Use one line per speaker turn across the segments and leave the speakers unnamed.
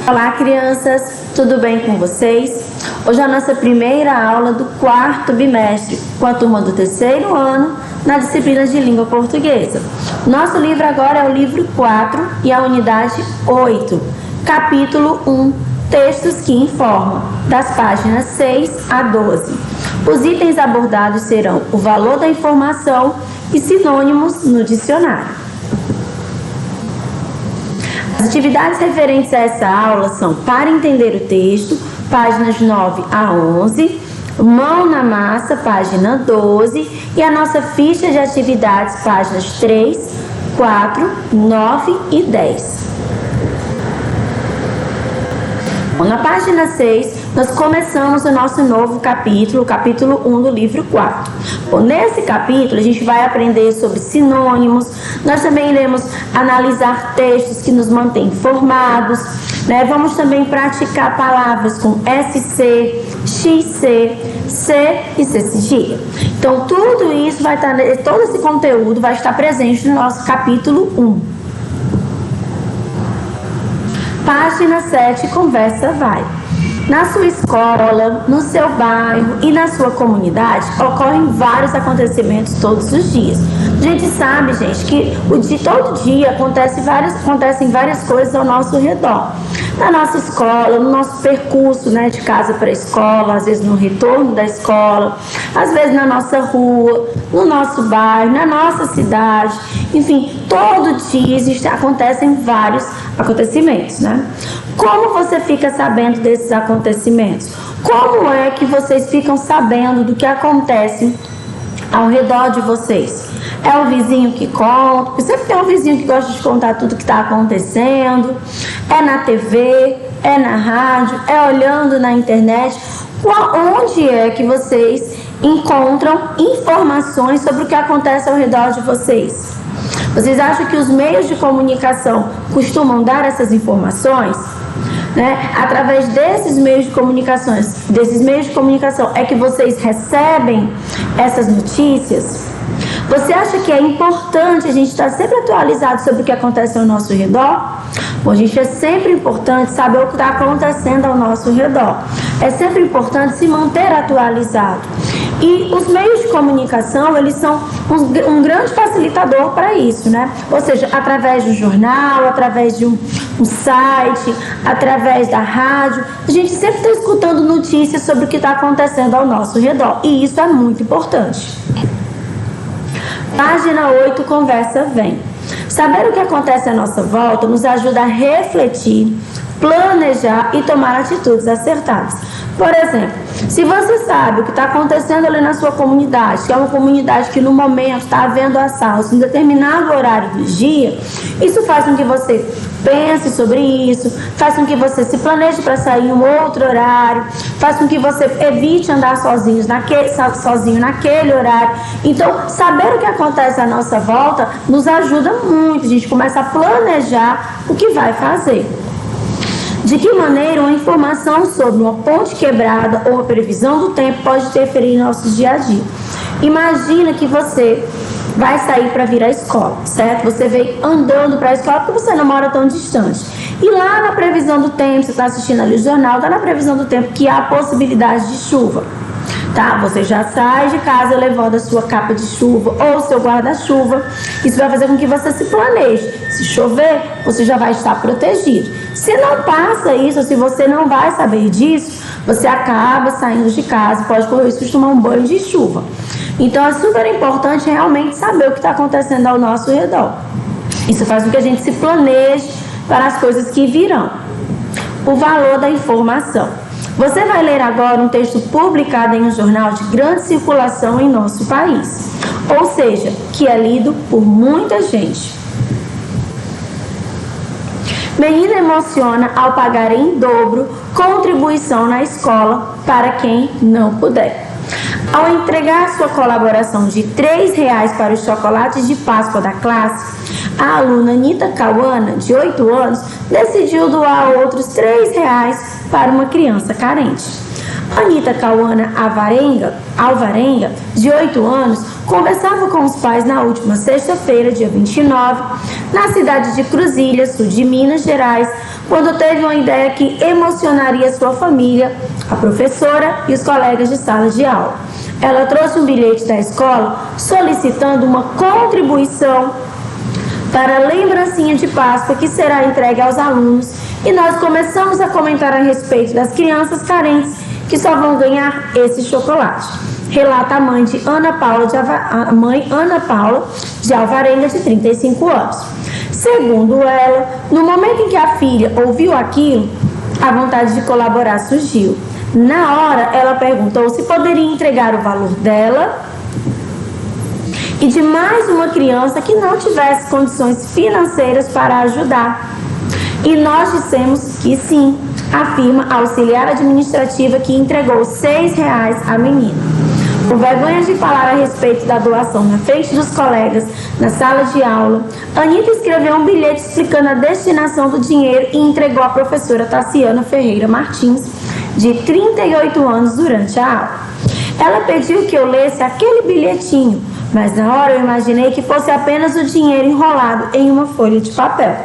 Olá, crianças, tudo bem com vocês? Hoje é a nossa primeira aula do 4º bimestre com a turma do 3º ano na disciplina de língua portuguesa. Nosso livro agora é o livro 4 e a unidade 8, capítulo 1, textos que informam, das páginas 6 a 12. Os itens abordados serão o valor da informação e sinônimos no dicionário. As atividades referentes a essa aula são para entender o texto, páginas 9 a 11, mão na massa, página 12, e a nossa ficha de atividades, páginas 3, 4, 9 e 10. Na página 6, nós começamos o nosso novo capítulo, o capítulo 1 do livro 4. Bom, nesse capítulo, a gente vai aprender sobre sinônimos, nós também iremos analisar textos que nos mantêm informados, né? Vamos também praticar palavras com SC, XC, C e C cedilha. Então, tudo isso vai estar, todo esse conteúdo vai estar presente no nosso capítulo 1. Página 7, conversa vai. Na sua escola, no seu bairro e na sua comunidade ocorrem vários acontecimentos todos os dias. A gente sabe, gente, que todo dia acontecem várias coisas ao nosso redor. Na nossa escola, no nosso percurso, né, de casa para a escola, às vezes no retorno da escola, às vezes na nossa rua, no nosso bairro, na nossa cidade, enfim, todo dia acontecem vários acontecimentos, né? Como você fica sabendo desses acontecimentos? Como é que vocês ficam sabendo do que acontece ao redor de vocês? É o vizinho que conta, porque sempre tem um vizinho que gosta de contar tudo que está acontecendo, é na TV, é na rádio, é olhando na internet. Onde é que vocês encontram informações sobre o que acontece ao redor de vocês? Vocês acham que os meios de comunicação costumam dar essas informações? Né? Através desses meios de comunicação é que vocês recebem essas notícias? Você acha que é importante a gente estar sempre atualizado sobre o que acontece ao nosso redor? Bom, gente, é sempre importante saber o que está acontecendo ao nosso redor. É sempre importante se manter atualizado. E os meios de comunicação, eles são um grande facilitador para isso, né? Ou seja, através do jornal, através de um site, através da rádio, a gente sempre está escutando notícias sobre o que está acontecendo ao nosso redor. E isso é muito importante. Página 8, conversa vem. Saber o que acontece à nossa volta nos ajuda a refletir, planejar e tomar atitudes acertadas. Por exemplo, se você sabe o que está acontecendo ali na sua comunidade, que é uma comunidade que no momento está havendo assaltos em determinado horário do dia, isso faz com que você pense sobre isso, faz com que você se planeje para sair em um outro horário, faz com que você evite andar sozinho naquele horário. Então, saber o que acontece à nossa volta nos ajuda muito, a gente começa a planejar o que vai fazer. De que maneira uma informação sobre uma ponte quebrada ou a previsão do tempo pode interferir em nosso dia a dia? Imagina que você vai sair para vir à escola, certo? Você veio andando para a escola porque você não mora tão distante. E lá na previsão do tempo, você está assistindo ali o jornal, está na previsão do tempo que há possibilidade de chuva. Tá? Você já sai de casa levando a sua capa de chuva ou o seu guarda-chuva. Isso vai fazer com que você se planeje. Se chover, você já vai estar protegido. Se não passa isso, ou se você não vai saber disso, você acaba saindo de casa, pode correr o risco de tomar um banho de chuva. Então é super importante realmente saber o que está acontecendo ao nosso redor. Isso faz com que a gente se planeje para as coisas que virão. O valor da informação. Você vai ler agora um texto publicado em um jornal de grande circulação em nosso país, ou seja, que é lido por muita gente. Menina emociona ao pagar em dobro contribuição na escola para quem não puder. Ao entregar sua colaboração de R$3 para os chocolates de Páscoa da classe, a aluna Anitta Cauana, de 8 anos, decidiu doar outros R$3 para uma criança carente. Anita Cauana Alvarenga, de 8 anos, conversava com os pais na última sexta-feira, dia 29, na cidade de Cruzilhas, sul de Minas Gerais, quando teve uma ideia que emocionaria sua família, a professora e os colegas de sala de aula. Ela trouxe um bilhete da escola solicitando uma contribuição para a lembrancinha de Páscoa que será entregue aos alunos, e nós começamos a comentar a respeito das crianças carentes que só vão ganhar esse chocolate. Relata a mãe Ana Paula de Alvarenga, de 35 anos. Segundo ela, no momento em que a filha ouviu aquilo, a vontade de colaborar surgiu. Na hora, ela perguntou se poderia entregar o valor dela e de mais uma criança que não tivesse condições financeiras para ajudar. E nós dissemos que sim, afirma a auxiliar administrativa que entregou R$6 à menina. Com vergonha de falar a respeito da doação na frente dos colegas, na sala de aula, Anita escreveu um bilhete explicando a destinação do dinheiro e entregou à professora Tassiana Ferreira Martins, de 38 anos, durante a aula. Ela pediu que eu lesse aquele bilhetinho, mas na hora eu imaginei que fosse apenas o dinheiro enrolado em uma folha de papel.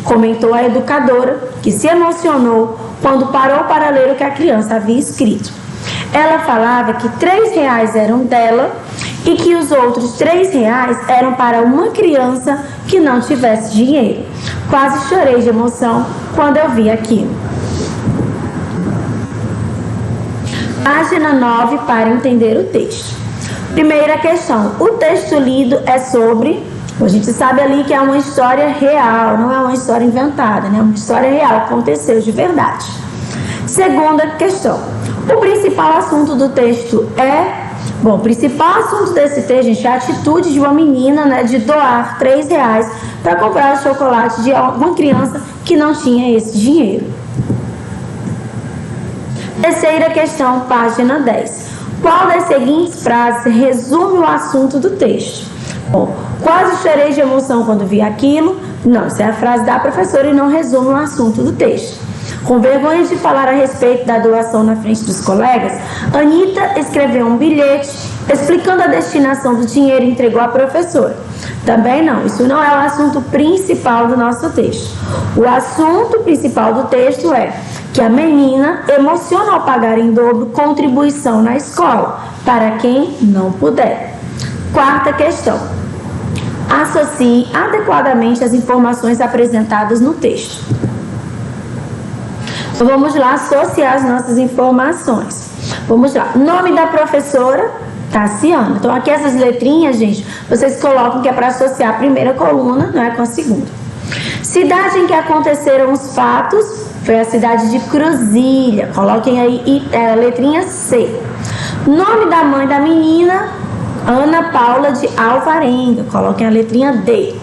Comentou a educadora, que se emocionou quando parou para ler o que a criança havia escrito. Ela falava que R$3 eram dela e que os outros R$3 eram para uma criança que não tivesse dinheiro. Quase chorei de emoção quando eu vi aquilo. Página 9, para entender o texto. Primeira questão. O texto lido é sobre... A gente sabe ali que é uma história real, não é uma história inventada, né? Uma história real, aconteceu de verdade. Segunda questão. O principal assunto do texto é... Bom, o principal assunto desse texto, gente, é a atitude de uma menina, né, de doar R$3 para comprar o chocolate de uma criança que não tinha esse dinheiro. Terceira questão, página 10. Qual das seguintes frases resume o assunto do texto? Bom, quase chorei de emoção quando vi aquilo. Não, essa é a frase da professora e não resume o assunto do texto. Com vergonha de falar a respeito da doação na frente dos colegas, Anita escreveu um bilhete explicando a destinação do dinheiro e entregou à professora. Também não, isso não é o assunto principal do nosso texto. O assunto principal do texto é que a menina emociona ao pagar em dobro contribuição na escola para quem não puder. Quarta questão. Associe adequadamente as informações apresentadas no texto. Então, vamos lá associar as nossas informações. Vamos lá. Nome da professora, Tassiana. Então, aqui essas letrinhas, gente, vocês colocam que é para associar a primeira coluna, não é, com a segunda. Cidade em que aconteceram os fatos foi a cidade de Cruzilha. Coloquem aí a letrinha C. Nome da mãe da menina, Ana Paula de Alvarenga. Coloquem a letrinha D.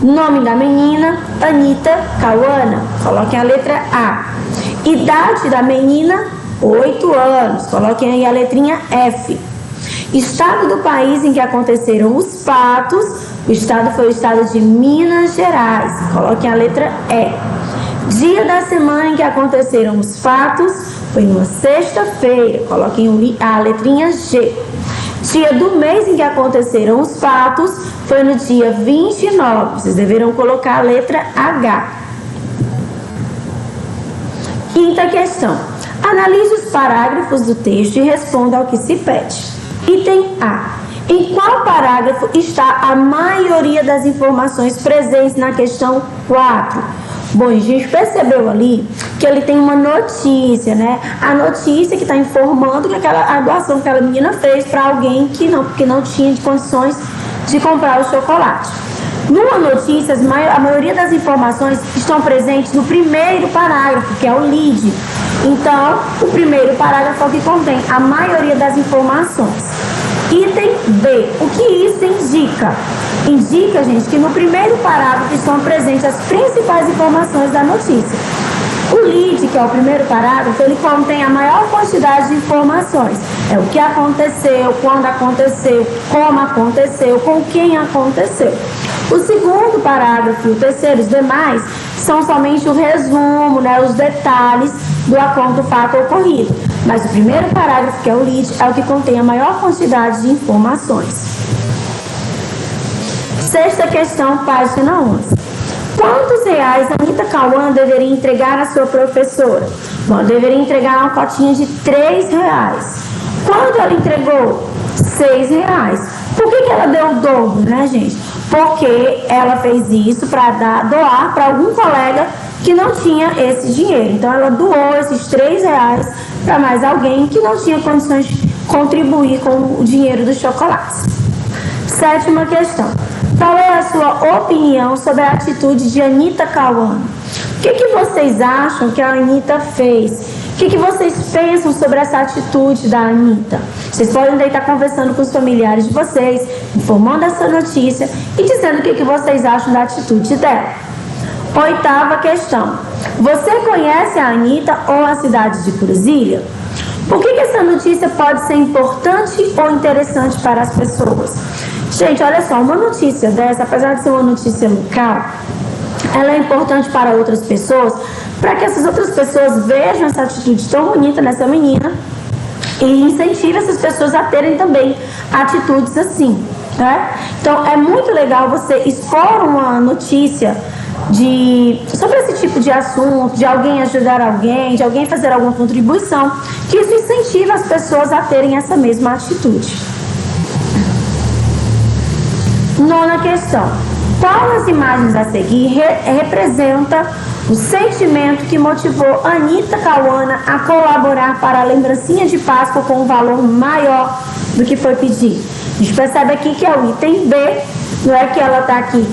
Nome da menina, Anita Cauana. Coloquem a letra A. Idade da menina, 8 anos. Coloquem aí a letrinha F. Estado do país em que aconteceram os fatos. O estado foi o estado de Minas Gerais. Coloquem a letra E. Dia da semana em que aconteceram os fatos foi numa sexta-feira. Coloquem a letrinha G. Dia do mês em que aconteceram os fatos foi no dia 29. Vocês deverão colocar a letra H. Quinta questão. Analise os parágrafos do texto e responda ao que se pede. Item A. Em qual parágrafo está a maioria das informações presentes na questão 4? Bom, a gente percebeu ali que ele tem uma notícia, né? A notícia que está informando que a doação que aquela menina fez para alguém que não tinha condições de comprar o chocolate. Numa notícia, a maioria das informações estão presentes no primeiro parágrafo, que é o lead. Então, o primeiro parágrafo é o que contém a maioria das informações. Item B. O que isso indica? Indica, gente, que no primeiro parágrafo estão presentes as principais informações da notícia. O lead, que é o primeiro parágrafo, ele contém a maior quantidade de informações. É o que aconteceu, quando aconteceu, como aconteceu, com quem aconteceu. O segundo parágrafo e o terceiro, os demais, são somente o resumo, né, os detalhes do fato ocorrido. mas o primeiro parágrafo, que é o lead, é o que contém a maior quantidade de informações. Sexta questão, página 11. Quantos reais a Anitta Cauã deveria entregar à sua professora? Bom, deveria entregar uma cotinha de R$3. Quanto ela entregou? R$6. Por que ela deu o dobro, né, gente? Porque ela fez isso para doar para algum colega que não tinha esse dinheiro. Então, ela doou esses R$3 para mais alguém que não tinha condições de contribuir com o dinheiro dos chocolates. Sétima questão. Qual é a sua opinião sobre a atitude de Anitta Cauã? O que vocês acham que a Anitta fez? O que vocês pensam sobre essa atitude da Anitta? Vocês podem estar conversando com os familiares de vocês, informando essa notícia e dizendo o que vocês acham da atitude dela. Oitava questão. Você conhece a Anitta ou a cidade de Cruzília? Por que essa notícia pode ser importante ou interessante para as pessoas? Gente, olha só, uma notícia dessa, apesar de ser uma notícia local, ela é importante para outras pessoas, para que essas outras pessoas vejam essa atitude tão bonita nessa menina e incentive essas pessoas a terem também atitudes assim, né? Então, é muito legal você expor uma notícia sobre esse tipo de assunto, de alguém ajudar alguém, de alguém fazer alguma contribuição, que isso incentiva as pessoas a terem essa mesma atitude. Nona questão. Qual das imagens a seguir representa o sentimento que motivou Anitta Cauã a colaborar para a lembrancinha de Páscoa com um valor maior do que foi pedido? A gente percebe aqui que é o item B, não é que ela está aqui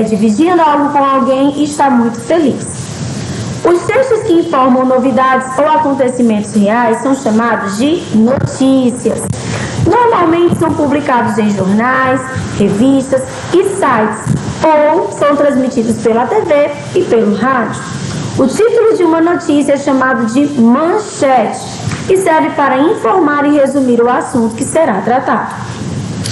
dividindo algo com alguém e está muito feliz. Os textos que informam novidades ou acontecimentos reais são chamados de notícias. Normalmente são publicados em jornais, revistas e sites, ou são transmitidos pela TV e pelo rádio. O título de uma notícia é chamado de manchete e serve para informar e resumir o assunto que será tratado.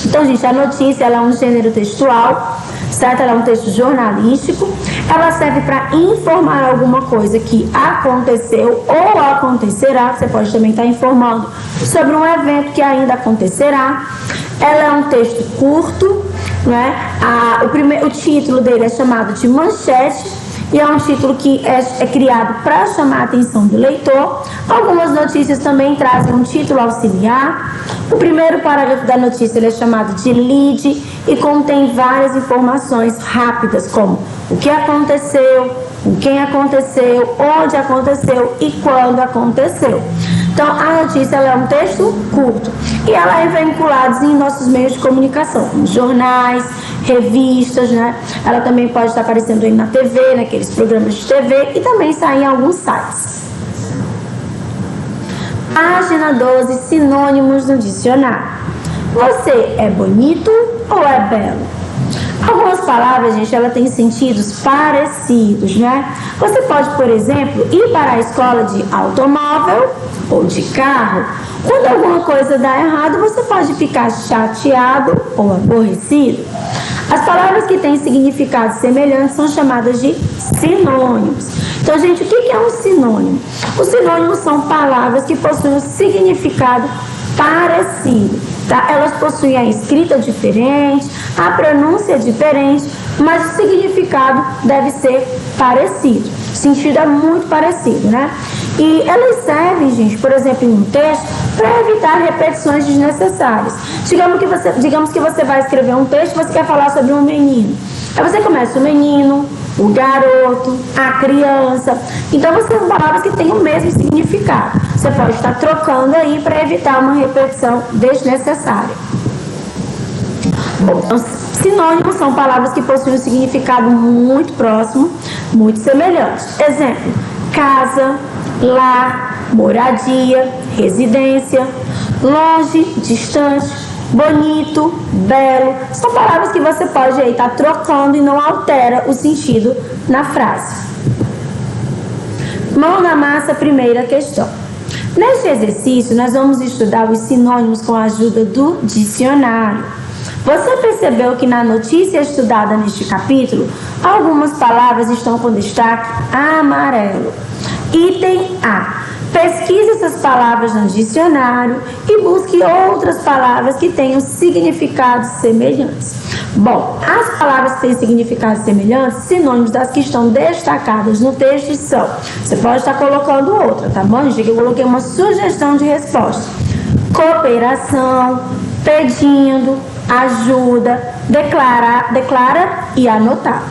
Então, gente, a notícia ela é um gênero textual, certo? Ela é um texto jornalístico. Ela serve para informar alguma coisa que aconteceu ou acontecerá. Você pode também estar informando sobre um evento que ainda acontecerá. Ela é um texto curto, né? O título dele é chamado de manchete e é um título que é criado para chamar a atenção do leitor. Algumas notícias também trazem um título auxiliar. O primeiro parágrafo da notícia ele é chamado de lead e contém várias informações rápidas, como o que aconteceu, com quem aconteceu, onde aconteceu e quando aconteceu. Então, a notícia ela é um texto curto e ela é vinculada em nossos meios de comunicação, como jornais, revistas, né? Ela também pode estar aparecendo aí na TV, naqueles programas de TV e também sai em alguns sites. Página 12, sinônimos no dicionário. Você é bonito ou é belo? Algumas palavras, gente, ela tem sentidos parecidos, né? Você pode, por exemplo, ir para a escola de automóvel ou de carro. Quando alguma coisa dá errado, você pode ficar chateado ou aborrecido. As palavras que têm significados semelhantes são chamadas de sinônimos. Então, gente, o que é um sinônimo? Os sinônimos são palavras que possuem um significado parecido, tá? Elas possuem a escrita diferente, a pronúncia diferente, mas o significado deve ser parecido. O sentido é muito parecido, né? E elas servem, gente, por exemplo, em um texto, para evitar repetições desnecessárias. Digamos que você vai escrever um texto e você quer falar sobre um menino. Aí você começa o menino, o garoto, a criança. Então, são palavras que têm o mesmo significado. Você pode estar trocando aí para evitar uma repetição desnecessária. Bom, então, sinônimos são palavras que possuem um significado muito próximo, muito semelhante. Exemplo, casa, lar, moradia, residência, longe, distante, bonito, belo. São palavras que você pode aí estar trocando e não altera o sentido na frase. Mão na massa, primeira questão. Neste exercício, nós vamos estudar os sinônimos com a ajuda do dicionário. Você percebeu que na notícia estudada neste capítulo, Algumas palavras estão com destaque amarelo. Item A. Pesquise essas palavras no dicionário e busque outras palavras que tenham significados semelhantes. Bom, as palavras que têm significados semelhantes, sinônimos das que estão destacadas no texto são, você pode estar colocando outra, tá bom? Gente, eu coloquei uma sugestão de resposta. Cooperação, pedindo, ajuda, declara e anotar.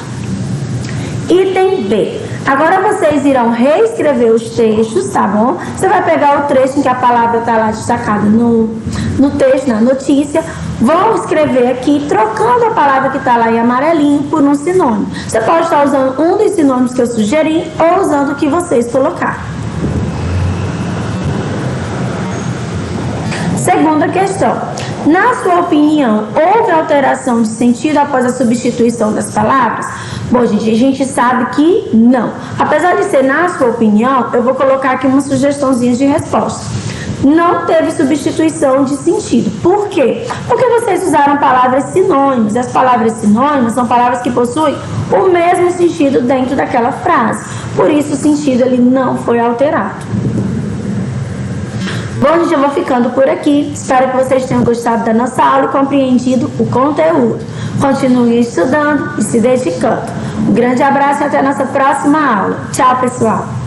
Item B. Agora vocês irão reescrever os textos, tá bom? Você vai pegar o trecho em que a palavra está lá destacada no texto, na notícia. Vão escrever aqui, trocando a palavra que está lá em amarelinho por um sinônimo. Você pode estar usando um dos sinônimos que eu sugeri ou usando o que vocês colocaram. Segunda questão. Na sua opinião, houve alteração de sentido após a substituição das palavras? Bom, gente, a gente sabe que não. Apesar de ser na sua opinião, eu vou colocar aqui umas sugestãozinhas de resposta. Não teve substituição de sentido. Por quê? Porque vocês usaram palavras sinônimas. E as palavras sinônimas são palavras que possuem o mesmo sentido dentro daquela frase. Por isso, o sentido ele não foi alterado. Bom, gente, eu vou ficando por aqui. Espero que vocês tenham gostado da nossa aula e compreendido o conteúdo. Continue estudando e se dedicando. Um grande abraço e até a nossa próxima aula. Tchau, pessoal!